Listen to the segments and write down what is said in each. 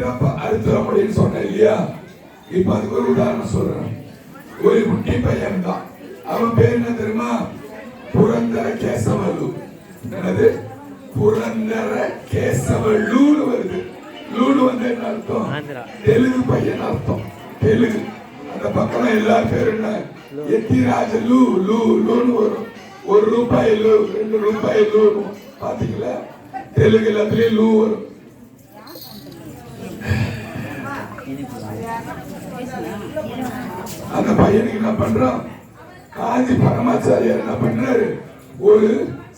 அப்படிதான் அறுத்துற முடியும்னு சொன்னேன் இல்லையா? இப்ப அதுக்கு ஒரு உதாரணம் சொல்றேன். ஒரு குட்டி பையன் தான், அவன் பேர் என்ன தெரியுமா? புரந்தர கேசவலு. என்னது? புரந்தர கேசவலூன்னு வருது. லூனு வந்து என்ன அர்த்தம்? தெலுங்கு பையன் அர்த்தம். தெலுங்கு. அந்த பக்கம் எல்லா பேரும் என்ன? எத்திராஜ லூ லூ லூன்னு வரும். 1 ரூபாய் லூ, 2 ரூபாய் லூ. பாத்தீங்களா? தெலுங்கு எல்லாத்துலயும் லூ வரும். அந்த பையனுக்கு என்ன பண்றான்? காஞ்சி பரமாச்சாரியார் என்ன பண்றாரு? ஒரு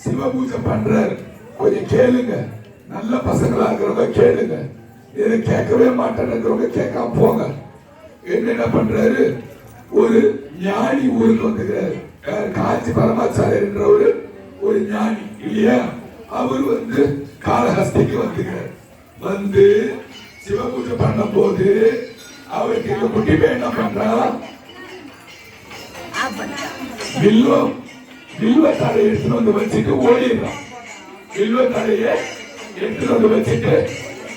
சிவ பூஜை பண்றாரு. கொஞ்சம் கேளுங்க, நல்ல பசங்களா இருக்கிறவங்க கேளுங்க, இதை கேட்கவே மாட்டேன்னு கேட்காம போங்க. என்ன பண்றாரு? ஒரு ஞானி ஊருக்கு வந்துக்கிறாரு. காஞ்சி பரமாச்சாரியர் என்றவர் ஒரு ஞானி இல்லையா? அவர் வந்து காளஹஸ்திக்கு வந்துக்கிறார். வந்து சிவ பூஜை பண்ண போது அவருக்கு இந்த குட்டி பையன் என்ன பண்றான்? வில்வ தடையை எடுத்துட்டு வந்து வச்சுட்டு ஓடிடுறான். வில்வ தடையை எடுத்துட்டு வந்து வச்சுட்டு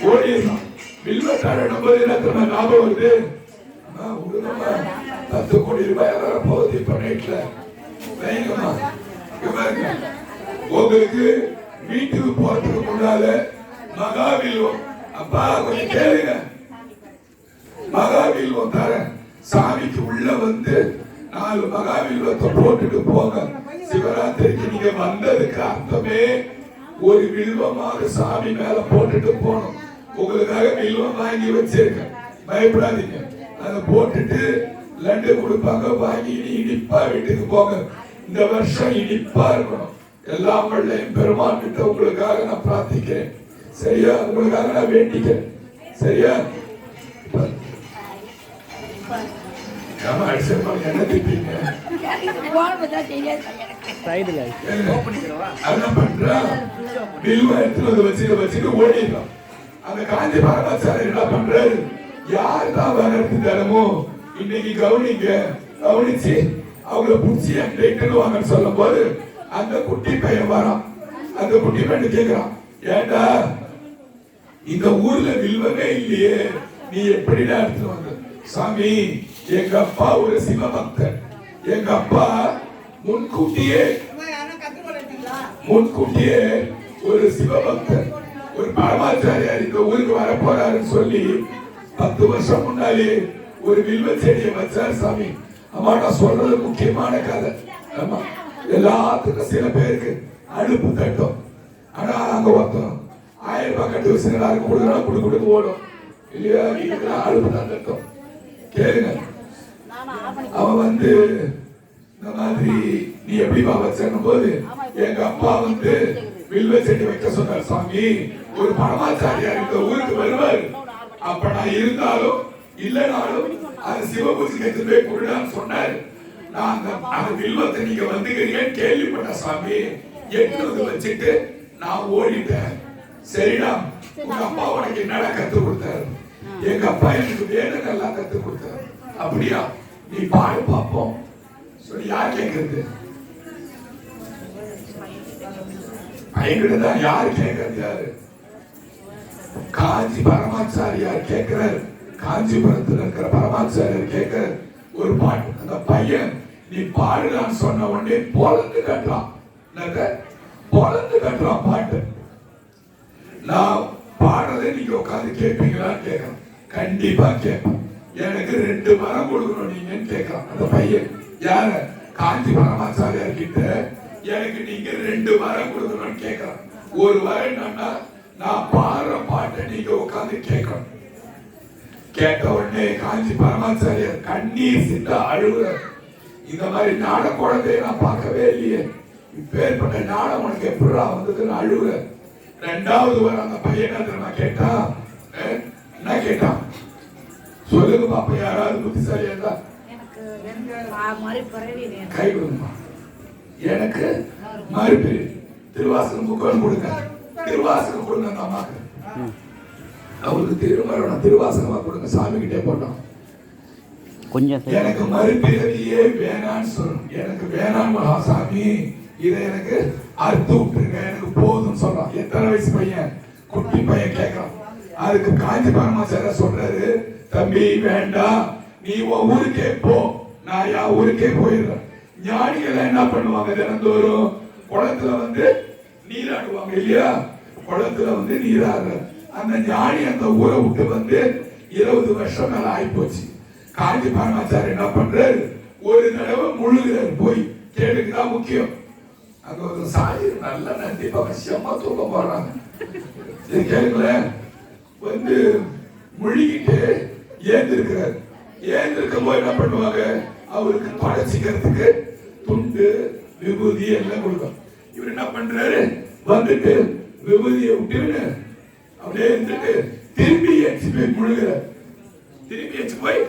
ஓடிடுறான். வில்வ தடை போது என்ன ஞாபகம் வருது? 10 கோடி ரூபாய் போகுது இப்ப நைட்ல. உங்களுக்கு வீட்டுக்கு போறதுக்கு முன்னால மகாவில்வம், அப்பா கொஞ்சம் கேளுங்க, மகாவில்வம் தரேன். சாமிக்கு உள்ள வந்து 4 மகாவில்வத்தை போட்டுட்டு போங்க. சிவராத்திரிக்கு நீங்க வந்ததுக்கு அர்த்தமே ஒரு வில்வமாக சாமி மேல போட்டுட்டு போகணும். உங்களுக்காக வில்வம் வாங்கி வச்சிருக்கேன், பயப்படாதீங்க. அதை போட்டுட்டு லட்டு கொடுப்பாங்க, வாங்கி இனிப்பா வீட்டுக்கு போங்க. இந்த வருஷம் இனிப்பா இருக்கணும். எல்லாம் வல்ல பெருமான் கிட்ட உங்களுக்காக நான் பிரார்த்திக்கிறேன். சரியா? உங்களுக்காக நான் வேண்டிக்கிறேன். சரியா? என்ன திப்பீங்க? வச்சுட்டு ஓடிடலாம். அந்த காஞ்சி பரமாச்சாரியர் என்ன பண்றாரு? யார் தான் வர்றது தினமும் இன்னைக்கு கவனிங்க, கவனிச்சு அவங்கள புடிச்சு என்கிட்ட வாங்கன்னு சொல்லும் போது அந்த குட்டி பையன் வரான். அந்த குட்டி பையன் கேட்கிறான், ஏண்டா இந்த ஊர்ல வில்வமே இல்லையே, நீ எப்படிடா எடுத்து வந்த? சாமி, எங்க அப்பா ஒரு சிவபக்தன். எங்க அப்பா முன்கூட்டியே ஒரு சிவபக்தன், ஒரு பரமாச்சாரியார் இந்த ஊருக்கு வர போறாருன்னு சொல்லி 10 வருஷம் முன்னாலே ஒரு வில்வ செடியை வச்சார் சாமி. அம்மா, நான் சொல்றது முக்கியமான கதை. ஆமா, எல்லாத்துக்கும் சில பேருக்கு அடுப்பு தட்டும். ஆனா அங்க ஒருத்தம் 1000 ரூபாய் கட்டு வச்சு எல்லாருக்கும் கொடுக்குறா, கொடுத்து ஓடும் இல்லையா? அடுப்பு தான் தட்டும். கேளுங்க, அவன் வந்து இந்த மாதிரி நீ எப்படிப்பா வச்சனும் போது எங்க அப்பா வந்து வில்வ செடி வைக்க சொன்னார் சாமி. ஒரு பரமாச்சாரியார் இந்த ஊருக்கு வருவார். அப்ப நான் இருந்தாலும் இல்லனாலும் அது சிவபூஜைக்கு எடுத்து போய் கொடுடான்னு சொன்னாரு. நான் அந்த வில்வத்தை நீங்க வந்துக்கிறீங்கன்னு கேள்விப்பட்ட சாமி. எடுத்து வச்சுட்டு நான் ஓடிட்டேன். சரிடா, உங்க அப்பா உனக்கு என்னடா கத்து கொடுத்தாரு? எங்க அப்பா எனக்கு வேணுங்கெல்லாம் கத்து கொடுத்தாரு. அப்படியா? நீ பாடு பார்ப்போம் சொல்லி யார் கேட்கறது? பையன்கிட்டதான் யாரு கேட்கறது? யாரு? காஞ்சி பரமாச்சாரியார் கேட்கிறார். காஞ்சிபுரத்தில் இருக்கிற பரமாச்சாரியார் கேட்கிற ஒரு பாட்டு. அந்த பையன் நீ பாடுறான்னு சொன்ன உடனே பொலந்து கட்டுறான். பொலந்து கட்டுறான் பாட்டு. நான் பாடுறதை நீங்க உட்காந்து கேட்பீங்களான்னு கேட்கறான். கண்டிப்பா கேட்பேன். எனக்கு 2 மரம் கொடுக்கணும் நீங்கன்னு கேட்கறான் அந்த பையன். யார? காஞ்சி பரமாச்சாரியார் கிட்ட எனக்கு நீங்க 2 மரம் கொடுக்கணும்னு கேட்கறான். ஒரு வரம் என்னன்னா, நான் பாடுற பாட்டை நீங்க உட்காந்து கேட்கணும். கேட்ட உடனே காஞ்சி பரமாச்சாரியார் கண்ணீர் சிந்த அழுகுற. இந்த மாதிரி நாட குழந்தைய நான் பார்க்கவே இல்லையே, இப்பேற்பட்ட நாடம் உனக்கு எப்படா வந்ததுன்னு அழுகுற. 2வது வர அந்த பையன் நான் கேட்டான். என்ன கேட்டான் சொல்லுங்க பாப்பா, யாராவது புத்திசாலியா இருந்தா கை கொடுங்கம்மா. எனக்கு மறுபிரி திருவாசகம் புக்கம் கொடுங்க, திருவாசகம் கொடுங்க அந்த அம்மாக்கு. அவருக்கு திருமணம் திருவாசகமா கொடுங்க, சாமி கிட்டே போட்டோம். எனக்கு மறுபிறவியே வேணான்னு சொல்லணும். எனக்கு வேணாம் சாமி, இதை எனக்கு அறுத்து விட்டுருங்க, எனக்கு போதும் சொல்றான். எத்தனை வயசு பையன்? குட்டி பையன் கேட்கறான். அதுக்கு காஞ்சி பரமாச்சார சொல்றாரு, தம்பி வேண்டாம், நீ உன் ஊருக்கே போ, நான் என் ஊருக்கே போயிடுறேன். ஞானிகள் என்ன பண்ணுவாங்க, தினந்தோறும் குளத்துல வந்து நீராடுவாங்க இல்லையா, குளத்துல வந்து நீராடுற அந்த ஞானி அந்த ஊரை விட்டு வந்து 20 வருஷம் மேல ஆகி போச்சு. காஞ்சி பரமாச்சாரி என்ன பண்றாரு, ஒரு தடவை முழுகிறாரு, போய் கேளுக்குதான் முக்கியம். அங்க ஒரு சாமி நல்ல நந்தி அவசியமா தூக்க போறாங்க, கேளுங்களேன். வந்து முழுகிட்டு ஏந்திருக்கிறார். ஏந்திருக்கும் போது என்ன பண்ணுவாங்க, அவருக்கு படைச்சிக்கிறதுக்கு துண்டு விபூதி எல்லாம் கொடுக்கும். இவர் என்ன பண்றாரு, வந்துட்டு விபூதியை விட்டு அப்படியே இருந்துட்டு திரும்பி ஏற்றி போய் முழுகிறார். திரும்பி ஏற்றி போய்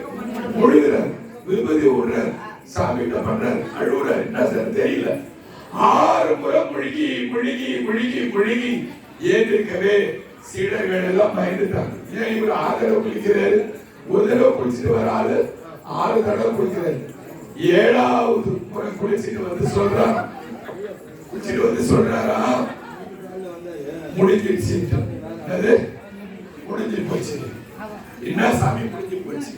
முழுகிறார், விபூதி விடுறார். சாமி என்ன பண்றாரு, அழுகுறாரு. என்ன சார் தெரியல. 6 முறை முழுகி முழுகி முழுகி முழுகி ஏற்றிருக்கவே சீடர்கள் எல்லாம் பயந்துட்டாங்க. ஏன் இவர் 6 தடவை குளிக்கிறாரு, ஒரு தடவை குளிச்சுட்டு வர ஆளு 6 தடவை குளிக்கிறாரு. 7வது முறை குளிச்சுட்டு வந்து சொல்றாரு, குளிச்சுட்டு வந்து சொல்றாரா, முடிஞ்சிருச்சு. அது முடிஞ்சு போச்சு. என்ன சாமி முடிஞ்சு போச்சு.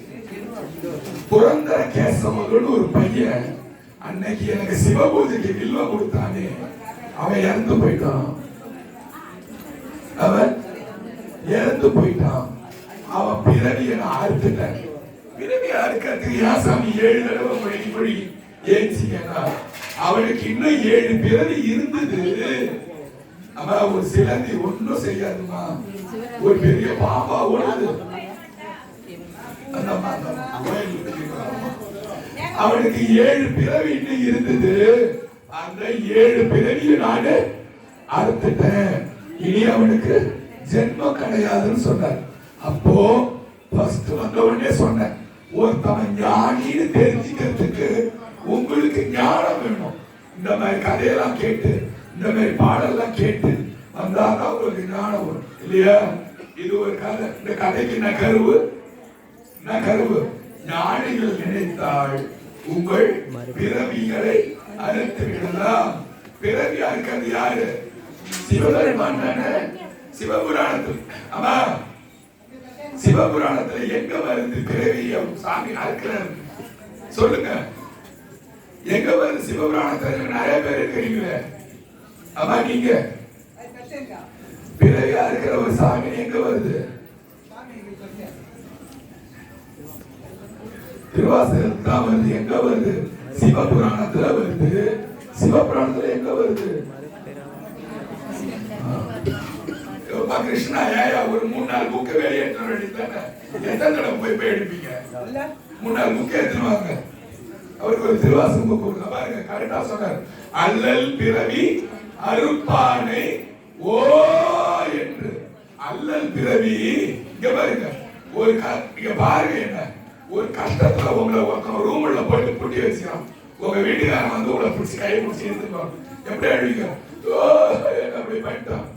புரந்தர கேசவன் ஒரு பையன் அன்னைக்கு எனக்கு சிவபூஜைக்கு வில்வம் கொடுத்தானே, அவன் இறந்து போயிட்டான். அவன் இறந்து போயிட்டான். அவன் பிறவியை நான் அறுத்துட்டேன். பிறவி அறுக்கிறதுக்கு ஏன் சாமி 7 தடவை முழுகி முழுகி ஏச்சிங்கன்னா, அவனுக்கு இன்னும் 7 பிறவி இருந்தது. அவன் ஒரு சிலந்தி ஒன்னும் செய்யாதுமா, ஒரு பெரிய பாம்பா ஓடுது. அவனுக்கு 7 பிறவி இன்னும் இருந்தது. அந்த 7 பிறவியை நானு அறுத்துட்டேன். இனி அவனுக்கு ஜென்மம் கிடையாதுன்னு சொன்னார். அப்போ ஃபர்ஸ்ட் வந்த உடனே சொன்னேன், ஒருத்தவன் ஞானின்னு தெரிஞ்சுக்கிறதுக்கு உங்களுக்கு ஞானம் வேணும். இந்த மாதிரி கதையெல்லாம் கேட்டு, இந்த மாதிரி பாடெல்லாம் கேட்டு வந்தாதான் உங்களுக்கு ஞானம் வரும் இல்லையா. இது ஒரு கதை. இந்த கதைக்கு நகர்வு ஞானிகள் நினைத்தால் உங்கள் பிறவிகளை அறுத்து விடலாம். பிறவி அறுக்கிறது யாரு, சிவபெருமான் தானே. சிவபுராணத்தில் ஆமா, சிவபுராணத்துல எங்க வருது பிறவியை சாமி அறுக்கிறார் சொல்லுங்க, எங்க வருது சிவபுராணத்துல? நிறைய பேர் இருக்கிறீங்களே, ஆமா, நீங்க பிறவி அறுக்கிற ஒரு சாமி எங்க வருது? திருவாசகத்தில் தான் வருது. எங்க வருது? சிவபுராணத்துல வருது. சிவபுராணத்துல எங்க வருது? கிருஷ்ணா ஏயா ஒரு 3-4 புக்கு வெளியேற்ற வேண்டியதானே? எத்தனை தடவை போய் எடுப்பீங்க? 3-4 புக்கு எடுத்துருவாங்க. அவருக்கு ஒரு திருவாசகம் புக்கு கொடுங்க பாருங்க, கரெக்டா சொன்னார். அல்லல் பிறவி அறுப்பானை ஓ என்று. அல்லல் பிறவி இங்க பாருங்க, ஒரு இங்க பாருங்க, என்ன ஒரு கஷ்டத்துல உங்களை ஒருத்தன் ரூம்ல போட்டு பூட்டி வச்சுக்கலாம். உங்க வீட்டுக்காரன் வந்து உங்களை பிடிச்சி கையை பிடிச்சி எடுத்துப்பாங்க. எப்படி அழுவீங்க? அப்படி பண்ணிட்டான்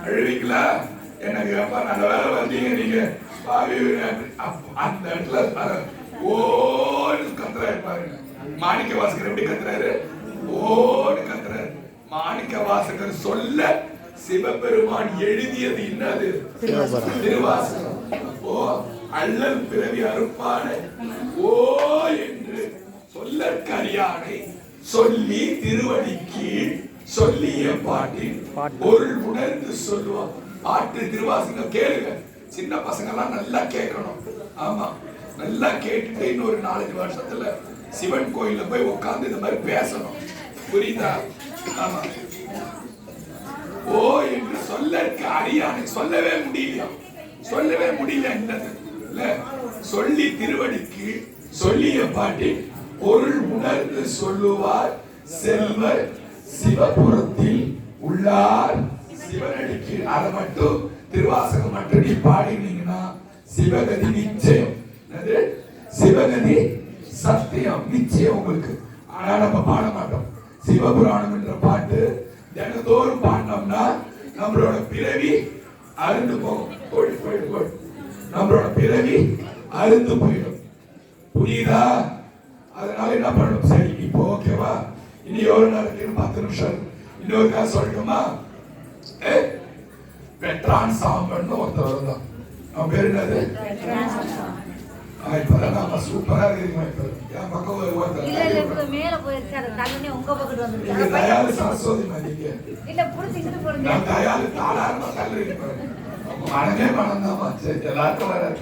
அழுவீங்களா? எனக்கு அப்பா நல்ல வேலை வந்தீங்க நீங்க அந்த இடத்துல ஓன்னு கத்துறாரு பாருங்க. மாணிக்க வாசகர் எப்படி கத்துறாரு? ஓன்னு கத்துறாரு. மாணிக்க வாசகர் சொல்ல சிவபெருமான் எழுதியது என்னது? திருவாசகம். அப்போ அல்லல் பிறவி அறுப்பான ஓ என்று சொல்லற்கரியானை சொல்லி திருவடி கீழ் சொல்லிய பாட்டின் பொருள் உணர்ந்து சொல்லுவான். பாட்டு திருவாசகம் கேளுங்க. சின்ன பசங்க எல்லாம் நல்லா கேட்கணும். ஆமா, நல்லா கேட்டுட்டு இன்னொரு 4-5 வருஷத்துல சிவன் கோயில போய் உட்கார்ந்து இந்த மாதிரி பேசணும். புரியுதா? ஆமா. ஓ என்று சொல்லற்கு அரியானை சொல்லவே முடியல என்னது இல்ல. சொல்லி திருவடிக்கு சொல்லிய பாட்டின் பொருள் உணர்ந்து சொல்லுவார் செல்வர் சிவபுரத்தில் உள்ளார் சிவனடிக்கு. அதை மட்டும் திருவாசகம் மட்டும் நீ பாடினீங்கன்னா சிவகதி நிச்சயம். சிவகதி சத்தியம் நிச்சயம் உங்களுக்கு. ஆனா நம்ம பாட மாட்டோம். சிவபுராணம் என்ற பாட்டு தினந்தோறும் பாடினோம்னா நம்மளோட பிறவி அருந்து போகும். நம்மளோட பிறவி அருந்து போயிடும். புரியுதா? அதனால என்ன பண்ணணும்? சரி, இப்போ ஓகேவா? இனி எவ்வளவு நேரம்? 10 நிமிஷம். இன்னொரு காசு சொல்லட்டுமா? பெட்ரான் சாம்பன் ஒருத்தர் இருந்தான். அவன் பேர் என்னது? இப்பதான் நாம சூப்பரா இருக்கீங்க. என் பக்கம் ஒருத்தர் மேல போயிருச்சு. அது தண்ணி உங்க பக்கத்து வந்து தயாலு சரஸ்வதி மதிக்க இல்ல புடிச்சிட்டு போறீங்க. நான் தயாலு தாளாரமா தள்ளுறீங்க பாருங்க. மனமே மனம்தாமா. சரி, எல்லாருக்கும் வராது.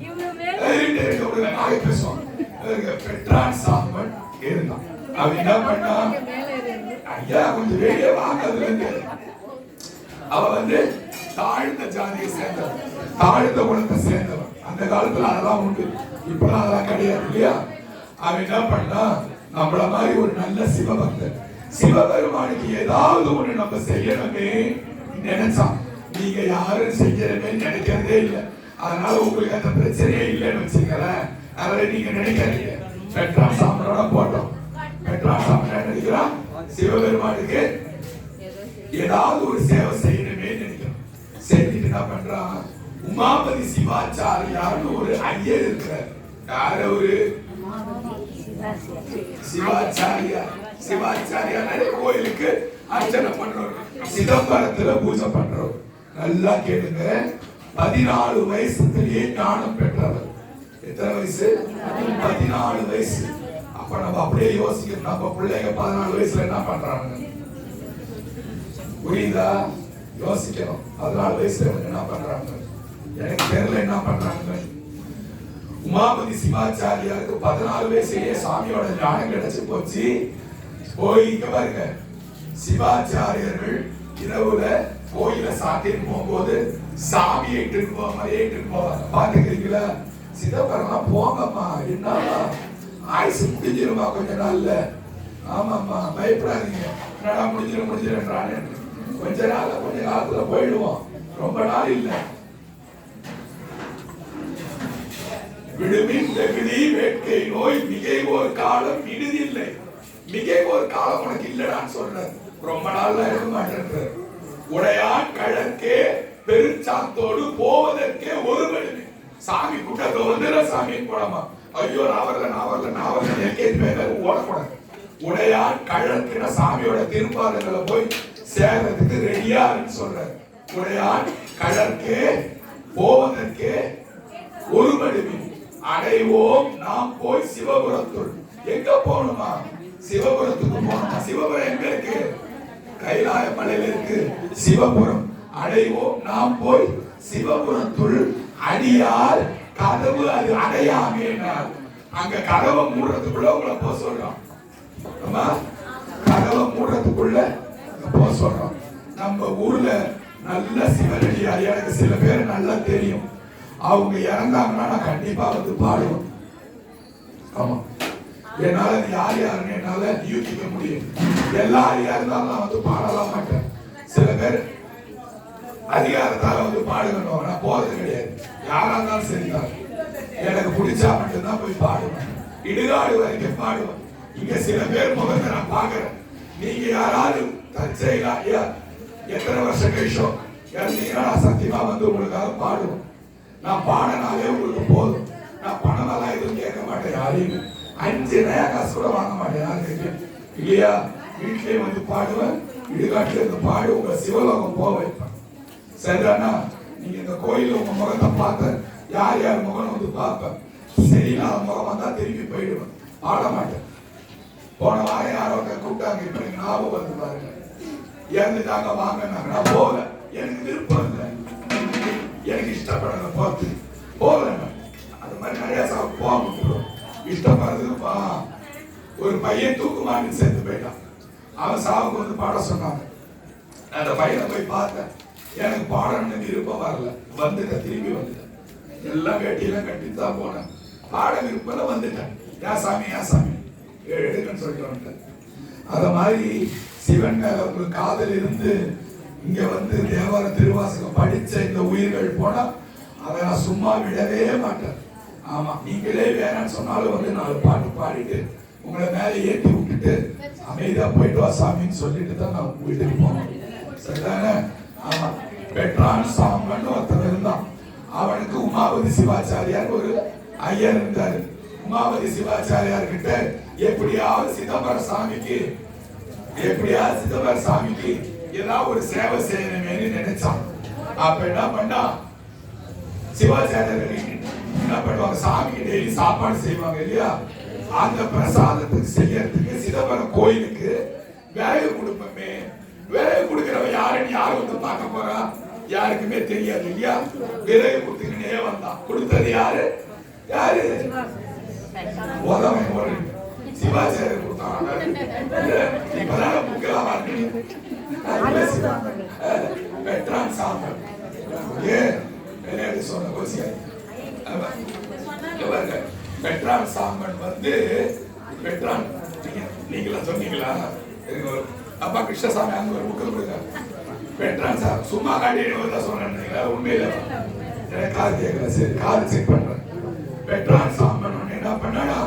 இவங்க மேல நாளை பேசுவோம். பெட்ரான் சாம்பன் இருந்தான். அவன் என்ன பண்ணா, ஐயா கொஞ்சம் வெளியே வாங்கல. அவ தாழ்ந்த ஜாதியை சேர்ந்தவன், தாழ்ந்த குணத்தை சேர்ந்தவன். அந்த காலத்துல அதெல்லாம் உண்டு, இப்பெல்லாம் அதெல்லாம் கிடையாது இல்லையா? அவன் என்ன பண்ணா, நம்மள மாதிரி ஒரு நல்ல சிவபக்தன், சிவபெருமானுக்கு ஏதாவது ஒண்ணு நம்ம செய்யணுமே நினைச்சான். நீங்க யாரும் செய்யணுமே நினைக்கிறதே இல்லை. அதனால உங்களுக்கு அந்த பிரச்சனையே இல்லைன்னு வச்சுக்கிறேன். அதனால நீங்க நினைக்கிறீங்க. பெட்ரான் சாம்பனோட போட்டோம். பெட்ரான் சாம்பன் நினைக்கிறான், சிவபெருமானுக்கு ஏதாவது ஒரு சேவை செய்யணுமே நினைக்கிறோம். செஞ்சுட்டு என்ன பண்றான், உமாபதி சிவாச்சாரியார்னு ஒரு ஐயர் இருக்கிறார். யாரு? ஒரு சிவாச்சாரியார். சிவாச்சாரியார் கோயிலுக்கு அர்ச்சனை பண்றோம், சிதம்பரத்துல பூஜை பண்றோம். நல்லா கேளுங்க, 14 வயசுலயே ஞானம் பெற்றவர். எத்தனை வயசு? 14 வயசு. அப்ப நம்ம அப்படியே யோசிக்கணும், நம்ம பிள்ளைங்க 14 வயசுல என்ன பண்றாங்க? புரியுதா? யோசிக்கணும். 14 வயசுல என்ன பண்றாங்க? எனக்கு தெரியல என்ன பண்றாங்க. உமாபதி சிவாச்சாரியாருக்கு 14 வயசுலயே சாமியோட ஞானம் கிடைச்சு போச்சு. போய் இங்க பாருங்க, சிவாச்சாரியர்கள் இரவுல கோயில சாத்திட்டு போகும்போது சாமியை இட்டுட்டு போவாங்க. பாத்துக்கிறீங்களா? சிதம்பரம் போங்கம்மா, என்னமா ஆயுசு முடிஞ்சிருமா கொஞ்ச நாள்ல. ஆமாம்மா, பயப்படாதீங்க. என்னடா முடிஞ்சிருன்றானே. கொஞ்ச காலத்துல போயிடுவோம், ரொம்ப நாள் இல்ல. விடுமின் வெகுளி வேட்கை நோய் மிகை ஒரு காலம் இறுதி இல்லை. மிகை ஒரு காலம் உனக்கு இல்லடான்னு சொல்ற. ரொம்ப நாள்ல இருக்க மாட்டேன்ற. உடையான் கழற்கே பெருச்சாத்தோடு போவதற்கே ஒரு வழி. சாமி கூட்டத்தை சாமி போடாமா, ஐயோ நான் வரல ஓடக்கூடாது. உடையான் கழற்கிற சாமியோட திருப்பாதங்களை போய் சேர்றதுக்கு ரெடியா சொல்ற. உடையான் கழற்கே போவதற்கே ஒரு வழி அடைவோம் நாம் போய் சிவபுரத்துள். எங்க போகணுமா? சிவபுரத்துக்கு போகணுமா? சிவபுரம் எங்க இருக்கு? கைலாய மலையில இருக்கு சிவபுரம். அடைவோம் நாம் போய் சிவபுரத்துள் அடியார் கதவு அது அடையாமே. அங்க கதவை மூடுறதுக்குள்ள உங்களை போக சொல்றோம். கதவை மூடுறதுக்குள்ள போக சொல்றோம். நம்ம ஊர்ல நல்ல சிவனடியார் எனக்கு சில பேர் நல்லா தெரியும். அவங்க இறந்தாங்கன்னா நான் கண்டிப்பா பாடுவோம். ஆமா, என்னால யார் யாருன்னு என்னால யூகிக்க முடியும். எல்லாரும் இருந்தாலும் நான் பாடலாம் மாட்டேன். சில பேர் அதிகாரத்தால பாடுகணும், நான் போறது கிடையாது. யாரா இருந்தாலும் சரிதான், எனக்கு பிடிச்சா மட்டும்தான் போய் பாடுவேன். இடுகாடு வரைக்கும் பாடுவேன். இங்க சில பேர் முகத்தை நான் பாக்குறேன். நீங்க யாராவது தற்செயலா எத்தனை வருஷம் கழிச்சோ இறந்தீங்கன்னா நான் சத்தியமா உங்களுக்காக பாடுவேன். நான் பாடினாலே உங்களுக்கு போதும். நான் பணமெல்லாம் எதுவும் கேட்க மாட்டேன் யாரையும். 5 நயா காசு கூட வாங்க மாட்டேன் யாருக்கு இல்லையா? வீட்லயே பாடுவேன், இடுகாட்டுல பாடு உங்க சிவலோகம் போக வைப்பேன். சரிதானா? நீங்க இந்த கோயில உங்க முகத்தை பார்த்த யார் முகம் பார்ப்பேன். சரி, நான் முகம் வந்தா திரும்பி போயிடுவேன், பாட மாட்டேன். போன வாரம் யாரோ கூப்பிட்டாங்க, இப்ப எனக்கு ஞாபகம் வந்து பாருங்க, இறந்துட்டாங்க வாங்க. நான் போகல, எனக்கு விருப்பம் இல்லை, எனக்கு இஷ்டப்படல பார்த்து போகல. அது மாதிரி நிறைய போக முடியும். இஷ்டப்படுறதுப்பா. ஒரு பையன் தூக்குமான்னு சேர்த்து போயிட்டான். அவன் சாவுக்கு பாட சொன்னாங்க. அந்த பையனை போய் பார்த்தேன். எனக்கு பாடணும்னு விருப்பம் வரல, வந்துட்டேன். திரும்பி வந்துட்டேன். எல்லாம் வேட்டியெல்லாம் கட்டிட்டு தான் போனேன். பாட விருப்பம் வந்துட்டேன். ஏன் சாமி எடுக்கன்னு சொல்லிட்டு வந்துட்டேன். அத மாதிரி சிவன் மேல உங்களுக்கு காதல் இருந்து இங்க தேவார திருவாசகம் படிச்ச இந்த உயிர்கள் போனா அதை நான் சும்மா விடவே மாட்டேன். ஆமா, நீங்களே வேணான்னு சொன்னாலும் 4 பாட்டு பாடிட்டு உங்களை மேல ஏற்றி விட்டுட்டு அமைதியா போயிட்டு வா சாமின்னு சொல்லிட்டு தான் நான் வீட்டுக்கு போனேன். சரிதானே? ஆமா. பெட்ரான் சாம்பன் ஒருத்தர் இருந்தான். அவனுக்கு உமாபதி சிவாச்சாரியார் ஒரு ஐயர் இருந்தாரு. உமாபதி சிவாச்சாரியார் கிட்ட எப்படியாவது சிதம்பர சாமிக்கு ஏதாவது ஒரு சேவை செய்யணுமேனு நினைச்சான். அப்ப என்ன பண்ணா, சிவாச்சாரியர்கள் என்ன பண்ணுவாங்க, சாமிக்கு டெய்லி சாப்பாடு செய்வாங்க இல்லையா, அந்த பிரசாதத்துக்கு செய்யறதுக்கு சிதம்பரம் கோயிலுக்கு விறகு கொடுப்போமே. விறகு கொடுக்கிறவன் யாருன்னு யாரு வந்து பார்க்க போறா, யாருக்குமே தெரியாது இல்லையா. விறகு கொடுத்துக்கிட்டே வந்தான். கொடுத்தது யாரு? யாரு? உதவன் ஒரு சிவாச்சாரியர் கொடுத்தாங்க. இப்பதான் புக்கெல்லாம் வாங்கி பெட்ரான் சாம்பல் சொன்ன கோசியாரி பெட்ரான் சாம்பன் வந்து பெட்ரான் நீங்களா சொன்னீங்களா? அப்பா கிருஷ்ணசாமி அங்க ஒரு புக்கு கொடுங்க. பெட்ரான் சார் சும்மா காட்டி சொன்னீங்களா? உண்மையில எனக்கு காது கேட்கல. சரி, காது செக் பண்றேன். பெட்ரான் சாம்பன் என்ன பண்ணா,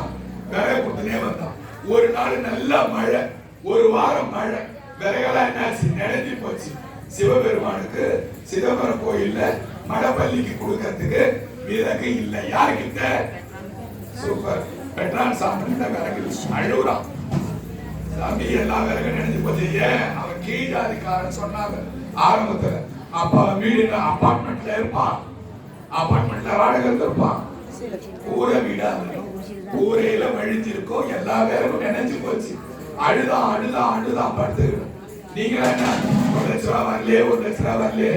விறகு கொடுத்துனே வந்தான். ஒரு நாள் நல்ல மழை, ஒரு வாரம் மழை, விறகெல்லாம் என்னாச்சு, நினைஞ்சு போச்சு. சிவபெருமானுக்கு சிதம்பரம் கோயில்ல மடப்பள்ளிக்கு கொடுக்கறதுக்கு விறகு இல்லை. யாருக்கிட்ட? சூப்பர், பெட்ரான் சாம்பன் விறகு அழுகுறான். சாமி எல்லா விறகு நினைஞ்சு போச்சு. ஏன்? அவன் கீழாதிக்காரன் சொன்னாங்க ஆரம்பத்துல. அப்ப அவன் வீடு அபார்ட்மெண்ட்ல இருப்பான், அபார்ட்மெண்ட்ல வாடகை இருப்பான். கூரை வீடா கூரையில வழிஞ்சிருக்கும். எல்லா விறகும் நினைஞ்சு போச்சு. அழுதான் அழுதான் அழுதான் படுத்துக்கணும். நீங்க என்ன 1 லட்ச ரூபா வரலையே, 1 லட்ச ரூபா வரலையே,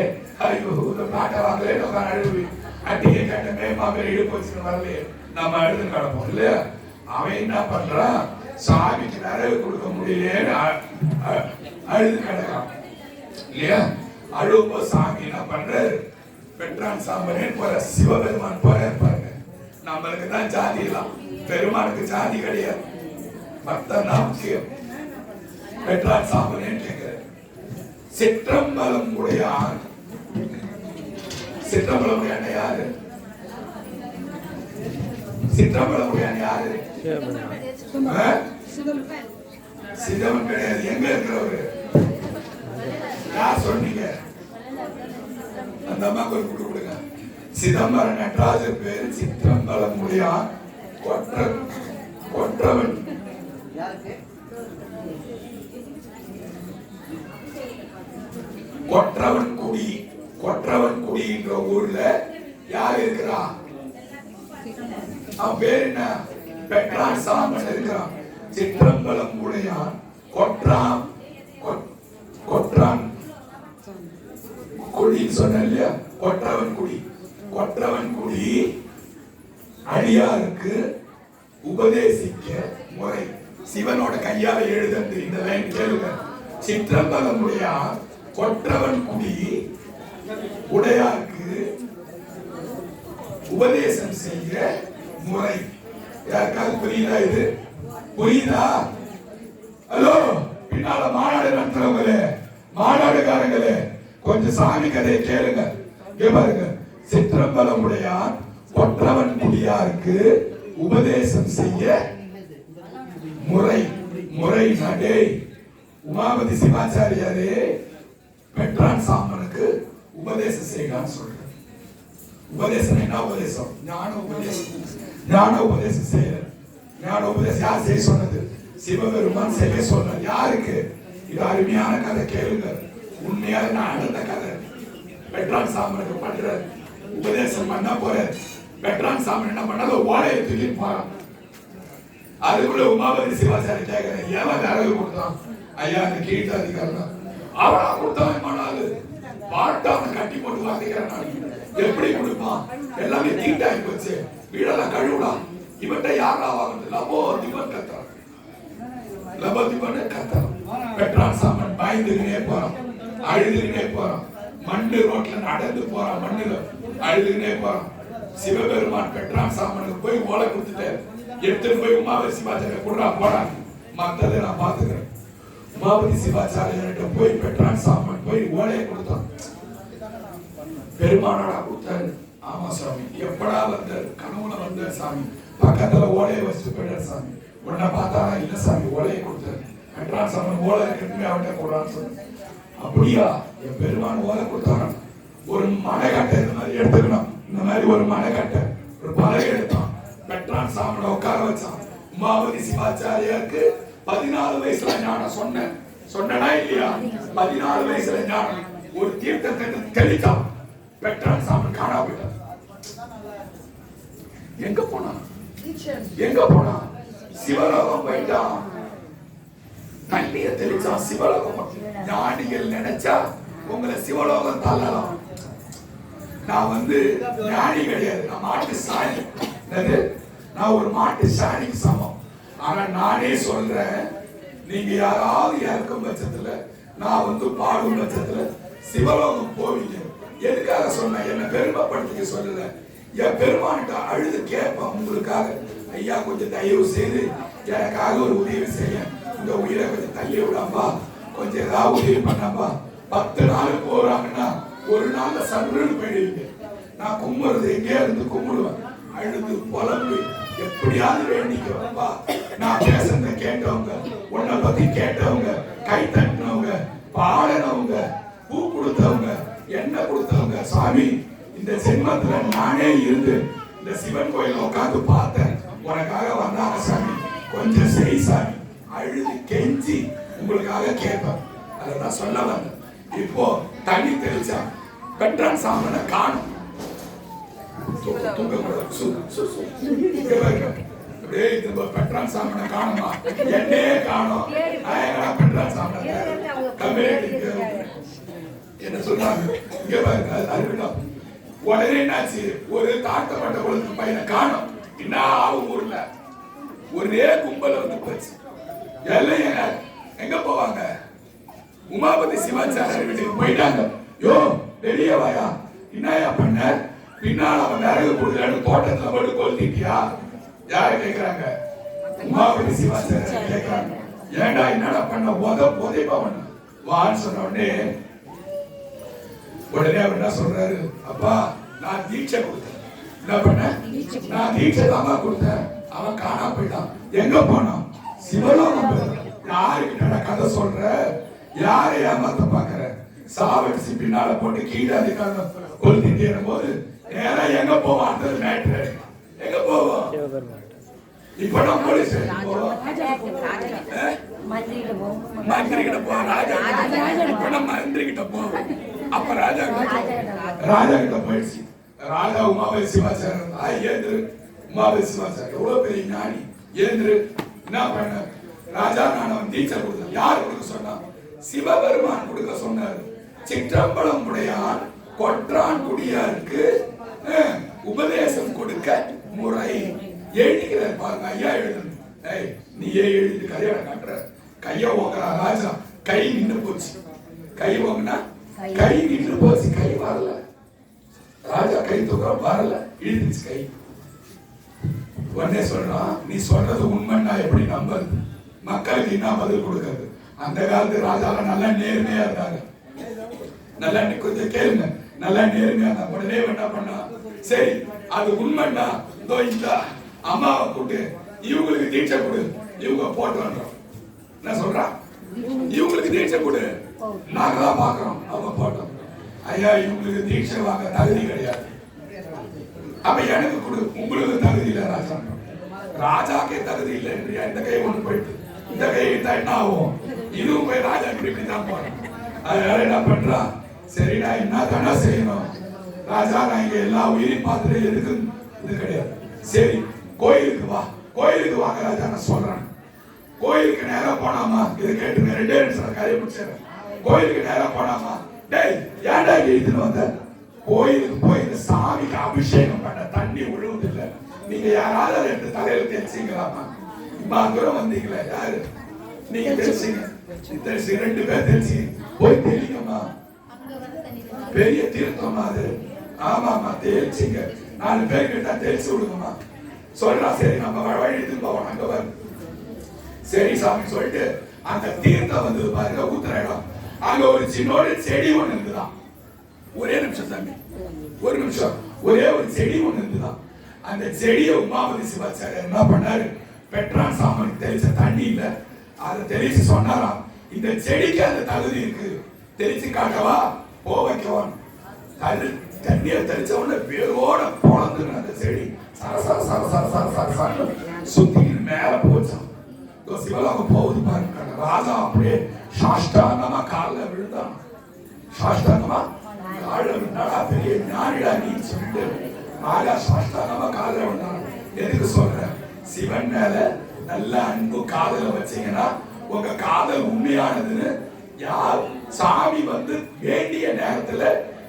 ஐயோ இந்த காட்டை வாங்கலே அழுவி அட்டியை கேட்டமே மாமியார் இடு போச்சுன்னு வரலையே, நம்ம அழுது கிடப்போம் இல்லையா. அவன் என்ன பண்றான், சாமிக்கு விறகு கொடுக்க முடியலேன்னு அழுது கிடக்கான் இல்லையா. அழுவும்போது சாமி என்ன பண்றாரு, பெட்ரான் சாம்பனே போற சிவபெருமான் போற பாருங்க. நம்மளுக்கு தான் ஜாதி எல்லாம், பெருமானுக்கு ஜாதி கிடையாது. பக்தன் தான் முக்கியம். பெட்ரான் சாம்பனே கேட்கிற சிற்றம்பலம் உடையார். சிற்றம்பலம் உடையான யாரு? சிற்றம்பலம் உடையான யாரு? சிதம்பரம் கிடையாது. எங்க இருக்கிறவரு? யார் சொன்னீங்க? அந்த அம்மாக்கு ஒரு குடு கொடுங்க. சிதம்பரம் நடராஜர் பேரு சிற்றம்பலம் உடையார். கொற்றவன் கொற்றவன் குடி. கொற்றவன் குடின்ற ஊர்ல யார் இருக்கிறா? அவன் பேர் என்ன? பெட்ரான் சாம்பன் இருக்கிறான். சிற்றம்பலம் உடையான் கொற்றான் குடி சொன்ன இல்லையா. கொற்றவன் குடி. கொற்றவன் குடி அடியாருக்கு உபதேசிக்க முறை. சிவனோட கையால எழுதந்து இந்த லைன் கேளுங்க. சிற்றம்பலம் உடையார் கொற்றவன் குடி உடையாருக்கு உபதேசம் செய்ய முறை. யாருக்காவது புரியுதா? இது புரியுதா? ஹலோ, பின்னால மாநாடு நடத்துறவங்களே, மாநாடுகாரங்களே, கொஞ்சம் சாமி கதையை கேளுங்க. பாருங்க, சிற்றம்பலம் உடையார் கொற்றவன் குடியாருக்கு உபதேசம் செய்ய முறை. முறை நடே. உமாபதி சிவாச்சாரியாரே பெட்ரான் சாம்பனுக்கு உபதேசம் செய்யலான்னு சொல்ற. உபதேசம் என்ன உபதேசம்? ஞான உபதேசம். ஞான உபதேசம் செய்யற. ஞான உபதேசம் யார் செய்ய சொன்னது? சிவபெருமான் செய்ய சொன்னார். யாருக்கு? இது அருமையான கதை கேளுங்க. உண்மையாக நான் அடுத்த கதை. பெட்ரான் சாம்பனுக்கு பண்ற உபதேசம் பண்ண போற. பெட்ரான் சாம்பன் என்ன பண்ணாத, ஓலையை தூக்கி போறான். அதுக்குள்ள உமாபதி சிவாச்சாரி கேட்கிறேன், ஏன் விறகு கொடுத்தான்? ஐயா, அந்த கீழ்த்தாதிக்காரன் அவனா கொடுத்தான். மணாலு பாட்டான கட்டி போட்டு வாங்கிக்கிறான். எப்படி கொடுப்பான்? எல்லாமே தீட்டாகி போச்சு. வீடெல்லாம் கழுவுலாம். இவன்ட்ட யாரா வாங்குறது? லபோ திபன் கத்துறான். லபோ திபன் கத்துறான். பெட்ரான் சாம்பன் பயந்துக்கினே போறான், அழுதுகினே போறான். மண்ணு ரோட்ல நடந்து போறான், மண்ணுல அழுதுகினே போறான். சிவபெருமான் பெட்ரான் சாம்பனுக்கு போய் ஓலை கொடுத்துட்டாரு. எடுத்துட்டு போய் உமாபதி சிவாச்சாரிய குடுறா போடா, மத்ததை நான் பாத்துக்கிறேன். உமாபதி சிவாச்சாரியர்கிட்ட போய் பெட்ரான் சாம்பன் போய் ஓலையை கொடுத்தான். பெருமானடா கொடுத்தாரு. ஆமா சாமி. எப்படா வந்தாரு? கனவுல வந்தார் சாமி. பக்கத்துல ஓலையை வச்சுட்டு போயிட்டார் சாமி. உடனே பார்த்தாரா? இல்ல சாமி, ஓலையை கொடுத்தாரு. பெட்ரான் சாம்பன் ஓலை இருக்குமே அவன்கிட்ட கொடுறான்னு சொன்ன. அப்படியா? என் பெருமான் ஓலை கொடுத்தாரான். ஒரு மனைக்கட்டை இந்த மாதிரி எடுத்துக்கணும். இந்த மாதிரி ஒரு மனைக்கட்டை, ஒரு பலகை எடுத்தான். பெட்ரான் சாம்பனை உட்கார வச்சான். உமாபதி சிவாச்சாரியாருக்கு 14 வயசுல ஞானம் சொன்னேன். சொன்னா இல்லையா? 14 வயசுல ஞானம் ஒரு தீர்த்தத்தை தெளித்தான். பெற்றான் சாமன் காணா போயிட்டான். எங்க போனா? எங்க போனா? சிவலோகம் போயிட்டான். தண்ணிய தெளிச்சா சிவலோகம். ஞானிகள் நினைச்சா உங்களை சிவலோகம் தள்ளலாம். நான் ஞானி கிடையாது, நான் மாட்டு சாணி. நான் ஒரு மாட்டு சாணிக்கு சமம். ஆனா நானே சொல்றேன், நீங்க யாராவது இறக்கும் பட்சத்துல நான் பாடும் பட்சத்துல சிவலோகம் போவீங்க. எதுக்காக சொன்ன? என்ன பெருமைப்படுத்திக்க சொல்லல. என் பெருமான்கிட்ட அழுது கேட்பேன் உங்களுக்காக, ஐயா கொஞ்சம் தயவு செய்து எனக்காக ஒரு உதவி செய்ய, இந்த உயிரை கொஞ்சம் தள்ளி விடாம்பா, கொஞ்சம் ஏதாவது உதவி பண்ணாம்பா. 10 நாள் போறாங்கன்னா ஒரு நாள்ல சர்வன்னு போயிடுவீங்க. நான் கும்பிடுறது எங்கேயா இருந்து கும்பிடுவேன், அழுது புலம்பு எப்படியாவது வேண்டிக்குவேன்பா. நான் பேசுறத கேட்டவங்க, உன்னை பத்தி கேட்டவங்க, கை தட்டினவங்க, பாடினவங்க, பூ கொடுத்தவங்க, எண்ணெய் கொடுத்தவங்க, சாமி இந்த ஜென்மத்துல நானே இருந்து இந்த சிவன் கோயில உட்காந்து பார்த்தேன், உனக்காக வந்தாங்க சாமி, கொஞ்சம் செய் சாமி, அழுது கெஞ்சி உங்களுக்காக கேட்பேன். அதான் சொல்ல வந்தேன். இப்போ தண்ணி தெளிச்சா பெற்றான் சாமனை காணும். பெற்றான் சாமனை காணுமா? என்னையே காணும். பெற்றான் சாமனை என்ன சொல்றாங்க? இங்க பாருங்க, அறிவிடம் உடனே என்னாச்சு? ஒரு தாழ்த்தப்பட்ட குளத்து பையனை காணும். என்ன ஆகும்? ஊர்ல ஒரே கும்பல போச்சு. எல்லாம் எங்க போவாங்க? உமாபதி சிவாச்சாரிய வீட்டுக்கு போயிட்டாங்க. யோ வெளியே வாயா, என்னையா பண்ண? பின்னால் அவன் விறகு கொடுக்கலன்னு தோட்டத்துல போட்டு கொளுத்திட்டியா? யாரு கேட்கிறாங்க? உமாபதி சிவாச்சாரிய கேட்கிறாங்க. ஏண்டா என்னடா பண்ண? உதைப்பவன் வான்னு சொன்ன உடனே அவர் என்ன சொல்றாரு? அப்பா நான் தீட்சை கொடுத்தேன். என்ன பண்ண? நான் தீட்சை தான் கொடுத்தேன். அவன் காணா போயிட்டான். எங்க போனான்? சிவலோகம் போயிட்டான். யாருக்கு கதை சொல்ற? யாரை ஏமாத்த பாக்குற? சாவடிச்சு பின்னால போட்டு கீழே அதிகாரம் கொளுத்திட்டு போது நேரா எங்க போவான்? மேட்ரு எங்க போவோம்? இப்ப நான் போலீஸ் மந்திரி கிட்ட போவோம், ராஜா மந்திரி கிட்ட போவோம். அப்ப ராஜா கிட்ட போயிடுச்சு. ராஜா உமாபதி சிவாச்சாரியர் ஏந்திரு. உமாபதி சிவாச்சாரியர் எவ்வளவு பெரிய ஞானி. ஏந்திரு. என்ன பண்ண? ராஜா நான் தீட்சை கொடுத்தேன். யார் கொடுக்க சொன்னா? சிவபெருமான் கொடுக்க சொன்னார். சிற்றம்பலம் உடையான் கொற்றான் குடியாருக்கு உபதேசம் கொடுக்க முறை எழுதிக்கிறார் பாருங்க. ஐயா எழுதணும். நீயே எழுதி கையோட காட்டுற. கைய ஓங்குறா ராஜா. கை நின்று போச்சு. கை ஓங்குனா கை நின்று போச்சு. கை வரல. ராஜா கை தூக்க வரல. இழுந்துச்சு கை. உடனே சொல்றான், நீ சொல்றது உண்மைன்னா எப்படி நம்புறது? மக்களுக்கு என்ன பதில் கொடுக்கறது? அந்த காலத்து ராஜால நல்லா நேர்மையா இருந்தாங்க. நல்லா கொஞ்சம் கேளுங்க, நல்லா நேர்மையா இருந்தாங்க. உடனே என்ன பண்ணா? சரி அது உண்மைன்னா இதோ இந்த அம்மாவை கூட்டு இவங்களுக்கு தீட்சை கொடு, இவங்க போட்டு வந்தோம். என்ன சொல்றான்? இவங்களுக்கு தீட்சை கொடு, நாங்க தான் பாக்குறோம். அவங்க போட்டோம். ஐயா இவங்களுக்கு தீட்சை வாங்க தகுதி கிடையாது. அப்ப எனக்கு கொடு. உங்களுக்கு தகுதி இல்லை ராஜா. ராஜாக்கே தகுதி இல்லை. இந்த கை ஒண்ணு போயிட்டு இந்த கை இருந்தா என்ன ஆகும்? இதுவும் போய் ராஜா இப்படிதான் போறேன். அதனால என்ன பண்றா? சரி நான் என்ன தானே செய்யணும்? ராஜா நான் இங்க எல்லா உயிரையும் பார்த்துட்டு எதுக்கு இது கிடையாது. சரி கோயிலுக்கு வா. கோயிலுக்கு வாங்க ராஜா நான் சொல்றேன். கோயிலுக்கு நேரம் போனாமா? இதை கேட்டுங்க. 2 நிமிஷம் கதையை முடிச்சிடறேன். கோயிலுக்கு நேரம் போனாமா? டேய் ஏன்டா எழுதிட்டு வந்த? கோயிலுக்கு போய் இந்த சாமிக்கு அபிஷேகம் பண்ண தண்ணி விழுவது இல்லை. நீங்க யாராவது அதை எடுத்து தலையில தெரிச்சிங்களாமா? இம்மாந்தூரம் வந்தீங்களா? யாரு நீங்க? தெரிச்சிங்க. 2 பேர் தெரிச்சு போய் தெரியமா? பெரிய தீர்த்தமா அது? ஆமாமா தெரிச்சிங்க. 4 பேர் கிட்ட தெரிச்சு விடுங்கம்மா. சொல்றா. சரி நம்ம வழி எடுத்து போவோம். அங்க வர சரி சாமி சொல்லிட்டு அந்த தீர்த்தம் வந்தது பாருங்க. ஊத்துற இடம் அங்க ஒரு சின்னோட செடி ஒண்ணு இருந்துதான். ஒரே நிமிஷம் சாமி, ஒரு நிமிஷம். ஒரே ஒரு செடி ஒண்ணு இருந்துதான். அந்த செடியை உமாபதி சிவாச்சாரியர் என்ன பண்ணாரு? பெற்றான் சாமனுக்கு தெளிச்ச தண்ணி இல்ல, அதை தெளிச்சு சொன்னாராம், இந்த செடிக்கு அந்த தகுதி இருக்கு, தெளிச்சு காட்டவா போ வைக்கவான். தண்ணியை தெளிச்ச உடனே வேரோட பொழந்து அந்த செடி சர சர சர சர சர சர சர சுத்தி மேல போச்சான். சிவலோகம் போகுது பாருங்க. ராஜா அப்படியே சாஷ்ட சொல்லிட்டு மாதா சாஷ்டாங்கமா காதல விடணும். எதுக்கு சொல்றேன்? சிவன் மேல நல்ல அன்பு காதல வச்சீங்கன்னா உங்க காதல் உண்மையானதுன்னு யார் சாமி வந்து வேண்டிய நேரத்துல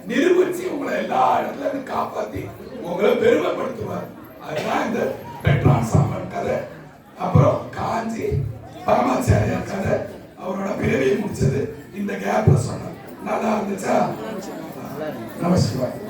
நிரூபிச்சு உங்களை எல்லா இடத்துல இருந்து காப்பாத்தி உங்களை பெருமைப்படுத்துவார். அதுதான் இந்த பெட்ரான் சாமன் கதை. அப்புறம் காஞ்சி பரமாச்சாரியார் கதை. அவரோட பிறவியை முடிச்சது இந்த கேப்ல சொன்னார். நல்லா இருந்துச்சா? நமஸ்காரம்.